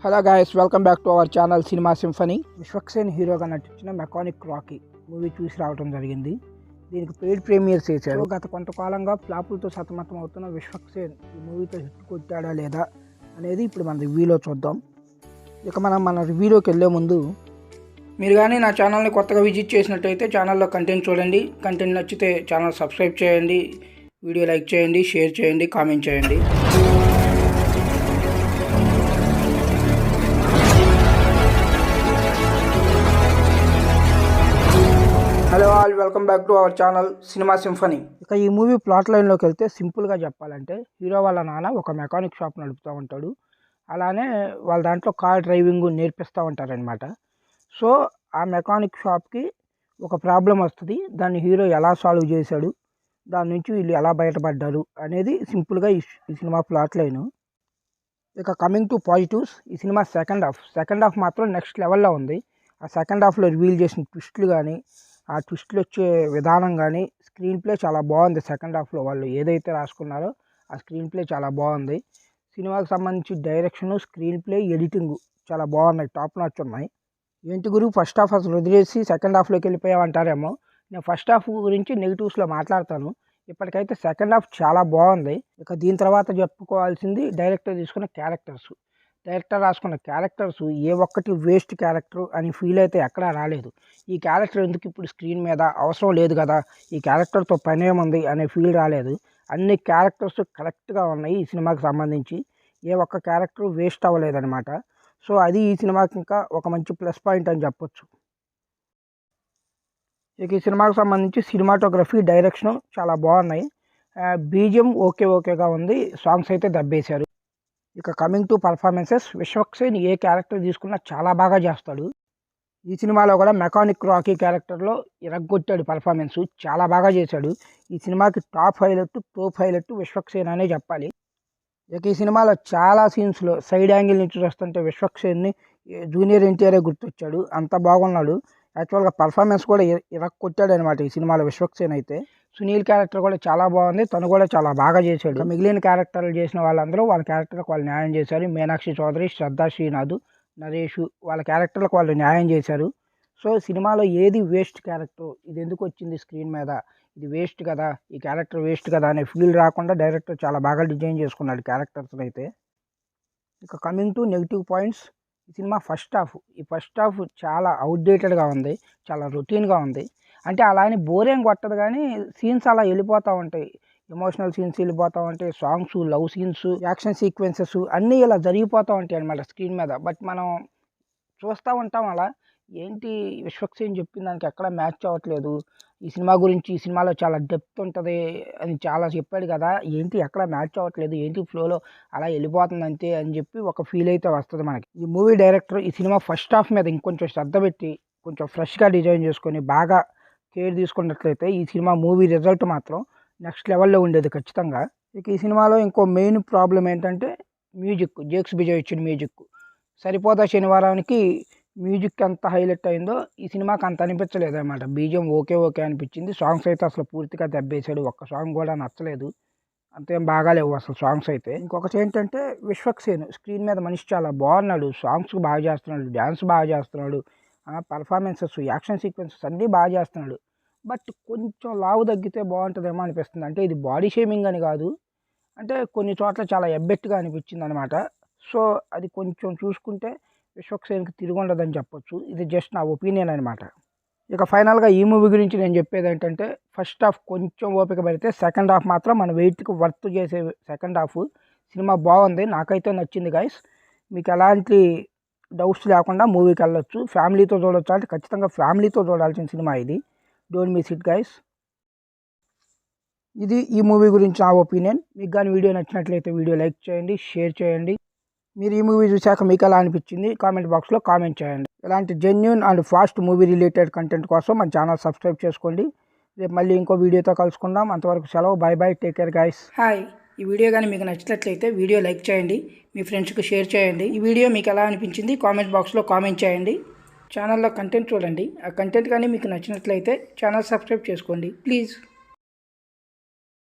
Hello guys, welcome back to our channel cinema symphony. Vishwaksen హీరోగా నటించిన mechanic Rocky movie చూసి రావడం జరిగింది. దీనికి పెయిడ్ ప్రీమియర్స్ చేశారు. గత కొంతకాలంగా ఫ్లాపులతో సతమతం అవుతున్న విశ్వక్సేన్ ఈ మూవీతో హిట్ కొట్టాడా లేదా అనేది ఇప్పుడు మన రివ్యూలో చూద్దాం. ఇక మన రివ్యూలోకి వెళ్ళే ముందు మీరు కానీ నా ఛానల్ని కొత్తగా విజిట్ చేసినట్టయితే ఛానల్లో కంటెంట్ చూడండి. కంటెంట్ నచ్చితే ఛానల్ సబ్స్క్రైబ్ చేయండి, వీడియో లైక్ చేయండి, షేర్ చేయండి, కామెంట్ చేయండి. Hello all, welcome back to our channel cinema symphony. ఇక ఈ మూవీ ప్లాట్ లైన్లోకి వెళ్తే సింపుల్గా చెప్పాలంటే హీరో వాళ్ళ నాన్న ఒక మెకానిక్ షాప్ నడుపుతూ ఉంటాడు. అలానే వాళ్ళ దాంట్లో కార్ డ్రైవింగ్ నేర్పిస్తూ ఉంటారనమాట. సో ఆ మెకానిక్ షాప్కి ఒక ప్రాబ్లం వస్తుంది. దాన్ని హీరో ఎలా సాల్వ్ చేశాడు, దాని నుంచి వీళ్ళు ఎలా బయటపడ్డారు అనేది సింపుల్గా ఈ సినిమా ప్లాట్ లైను. ఇక కమింగ్ టు పాజిటివ్స్, ఈ సినిమా సెకండ్ హాఫ్ మాత్రం నెక్స్ట్ లెవెల్లో ఉంది. ఆ సెకండ్ హాఫ్లో రివీల్ చేసిన ట్విస్టులు కానీ, ఆ ట్విస్టులు వచ్చే విధానం కానీ, స్క్రీన్ ప్లే చాలా బాగుంది. సెకండ్ హాఫ్లో వాళ్ళు ఏదైతే రాసుకున్నారో ఆ స్క్రీన్ ప్లే చాలా బాగుంది. సినిమాకి సంబంధించి డైరెక్షను, స్క్రీన్ ప్లే, ఎడిటింగ్ చాలా బాగున్నాయి, టాప్ నాచ్ ఉన్నాయి. ఏంటి గురు ఫస్ట్ హాఫ్ అసలు వదిలేసి సెకండ్ హాఫ్లోకి వెళ్ళిపోయామంటారేమో. నేను ఫస్ట్ హాఫ్ గురించి నెగిటివ్స్లో మాట్లాడతాను. ఇప్పటికైతే సెకండ్ హాఫ్ చాలా బాగుంది. ఇక దీని తర్వాత చెప్పుకోవాల్సింది డైరెక్టర్ తీసుకున్న క్యారెక్టర్స్. డైరెక్టర్ రాసుకున్న క్యారెక్టర్స్ ఏ ఒక్కటి వేస్ట్ క్యారెక్టర్ అని ఫీల్ అయితే ఎక్కడా రాలేదు. ఈ క్యారెక్టర్ ఎందుకు ఇప్పుడు స్క్రీన్ మీద, అవసరం లేదు కదా, ఈ క్యారెక్టర్తో పని ఏముంది అనే ఫీల్ రాలేదు. అన్ని క్యారెక్టర్స్ కరెక్ట్గా ఉన్నాయి ఈ సినిమాకి సంబంధించి. ఏ ఒక్క క్యారెక్టర్ వేస్ట్ అవ్వలేదన్నమాట. సో అది ఈ సినిమాకి ఇంకా ఒక మంచి ప్లస్ పాయింట్ అని చెప్పొచ్చు. ఇక ఈ సినిమాకి సంబంధించి సినిమాటోగ్రఫీ, డైరెక్షన్ చాలా బాగున్నాయి. బీజిఎం ఓకేగా ఉంది. సాంగ్స్ అయితే దబ్బేశారు. ఇక coming to performances, Vishwaksen A character తీసుకున్నా చాలా బాగా చేస్తాడు. ఈ సినిమాలో కూడా మెకానిక్ రాకీ క్యారెక్టర్లో ఇరగ్గొట్టాడు. పర్ఫార్మెన్స్ చాలా బాగా చేశాడు. ఈ సినిమాకి టాప్ హైలైట్ విశ్వక్సేన్ అనే చెప్పాలి. ఇక ఈ సినిమాలో చాలా సీన్స్లో సైడ్ యాంగిల్ నుంచి చూస్తుంటే విశ్వక్సేన్ని జూనియర్ ఎన్టీఆర్ గుర్తొచ్చాడు. అంత బాగున్నాడు. యాక్చువల్గా పర్ఫార్మెన్స్ కూడా ఇరక్కొట్టాడు అనమాట ఈ సినిమాలో విశ్వక్సేన్ అయితే. సునీల్ క్యారెక్టర్ కూడా చాలా బాగుంది. తను కూడా చాలా బాగా చేశాడు. మిగిలిన క్యారెక్టర్లు చేసిన వాళ్ళందరూ వాళ్ళ క్యారెక్టర్లకు వాళ్ళు న్యాయం చేశారు. మీనాక్షి చౌదరి, శ్రద్ధా శ్రీనాథ్, నరేష్ వాళ్ళ క్యారెక్టర్లకు వాళ్ళు న్యాయం చేశారు. సో సినిమాలో ఏది వేస్ట్ క్యారెక్టర్, ఇది ఎందుకు వచ్చింది స్క్రీన్ మీద, ఇది వేస్ట్ కదా, ఈ క్యారెక్టర్ వేస్ట్ కదా అనే ఫీల్ రాకుండా డైరెక్టర్ చాలా బాగా డిజైన్ చేసుకున్నాడు క్యారెక్టర్స్ని అయితే. ఇక కమింగ్ టు నెగిటివ్ పాయింట్స్, ఈ సినిమా ఫస్ట్ హాఫ్ చాలా అవుట్డేటెడ్గా ఉంది, చాలా రొటీన్గా ఉంది. అంటే అలా అని బోరేం కొట్టదు, కానీ సీన్స్ అలా వెళ్ళిపోతూ ఉంటాయి. ఎమోషనల్ సీన్స్ వెళ్ళిపోతూ ఉంటాయి, songs, love scenes, action sequences అన్నీ ఇలా జరిగిపోతూ ఉంటాయి అన్నమాట స్క్రీన్ మీద. బట్ మనం చూస్తూ ఉంటాం అలా, ఏంటి విశ్వక్సేన్ చెప్పిన దానికి ఎక్కడ మ్యాచ్ అవ్వట్లేదు, ఈ సినిమా గురించి ఈ సినిమాలో చాలా డెప్త్ ఉంటుంది అని చాలా చెప్పాడు కదా, ఏంటి ఎక్కడ మ్యాచ్ అవ్వట్లేదు, ఏంటి ఫ్లోలో అలా వెళ్ళిపోతుంది అంతే అని చెప్పి ఒక ఫీల్ అయితే వస్తుంది మనకి. ఈ మూవీ డైరెక్టర్ ఈ సినిమా ఫస్ట్ హాఫ్ మీద ఇంకొంచెం శ్రద్ధ పెట్టి కొంచెం ఫ్రెష్గా డిజైన్ చేసుకొని బాగా కేర్ తీసుకున్నట్లయితే ఈ సినిమా మూవీ రిజల్ట్ మాత్రం నెక్స్ట్ లెవెల్లో ఉండేది ఖచ్చితంగా. ఇక ఈ సినిమాలో ఇంకో మెయిన్ ప్రాబ్లం ఏంటంటే మ్యూజిక్. జేక్స్ బిజయ్ ఇచ్చిన మ్యూజిక్ సరిపోతా శనివారానికి మ్యూజిక్ ఎంత హైలైట్ అయిందో ఈ సినిమాకి అంత అనిపించలేదు అనమాట. బీజిఎం ఓకే అనిపించింది. సాంగ్స్ అయితే అసలు పూర్తిగా దెబ్బేశాడు. ఒక్క సాంగ్ కూడా నచ్చలేదు, అంతేం బాగాలేవు అసలు సాంగ్స్ అయితే. ఇంకొకటి ఏంటంటే విశ్వక్సేన్ స్క్రీన్ మీద మనిషి చాలా బాగున్నాడు. సాంగ్స్ బాగా చేస్తున్నాడు, డ్యాన్స్ బాగా చేస్తున్నాడు, పర్ఫార్మెన్సెస్, యాక్షన్ సీక్వెన్సెస్ అన్నీ బాగా చేస్తున్నాడు. బట్ కొంచెం లావు తగ్గితే బాగుంటుందేమో అనిపిస్తుంది. అంటే ఇది బాడీ షేమింగ్ అని కాదు, అంటే కొన్ని చోట్ల చాలా ఎబ్బెట్టుగా అనిపించింది అనమాట. సో అది కొంచెం చూసుకుంటే విశ్వక్సేన్కి తిరుగుండదని చెప్పొచ్చు. ఇది జస్ట్ నా ఒపీనియన్ అనమాట. ఇక ఫైనల్గా ఈ మూవీ గురించి నేను చెప్పేది ఏంటంటే ఫస్ట్ హాఫ్ కొంచెం ఓపిక పడితే సెకండ్ హాఫ్ మాత్రం మన వెయిట్కి వర్త్ చేసే సెకండ్ హాఫ్. సినిమా బాగుంది, నాకైతే నచ్చింది గైస్. మీకు ఎలాంటి డౌట్స్ లేకుండా మూవీకి వెళ్ళొచ్చు. ఫ్యామిలీతో చూడొచ్చు అంటే ఖచ్చితంగా ఫ్యామిలీతో చూడాల్సిన సినిమా ఇది. Don't miss it guys. ఇది ఈ మూవీ గురించి నా ఒపీనియన్. మీకు కానీ వీడియో నచ్చినట్లయితే వీడియో లైక్ చేయండి, షేర్ చేయండి. మీరు ఈ మూవీ చూశాక మీకు ఎలా అనిపించింది కామెంట్ బాక్స్లో కామెంట్ చేయండి. ఇలాంటి genuine and fast movie related content కోసం మన ఛానల్ సబ్స్క్రైబ్ చేసుకోండి. రేపు మళ్ళీ ఇంకో వీడియోతో కలుసుకుందాం. అంతవరకు సెలవు. By, take care guys. Hi, ఈ వీడియో కానీ మీకు నచ్చినట్లయితే వీడియో లైక్ చేయండి, మీ ఫ్రెండ్స్కి షేర్ చేయండి. ఈ వీడియో మీకు ఎలా అనిపించింది కామెంట్ బాక్స్లో కామెంట్ చేయండి. ఛానల్లో కంటెంట్ చూడండి. ఆ కంటెంట్ కానీ మీకు నచ్చినట్లయితే ఛానల్ సబ్స్క్రైబ్ చేసుకోండి ప్లీజ్.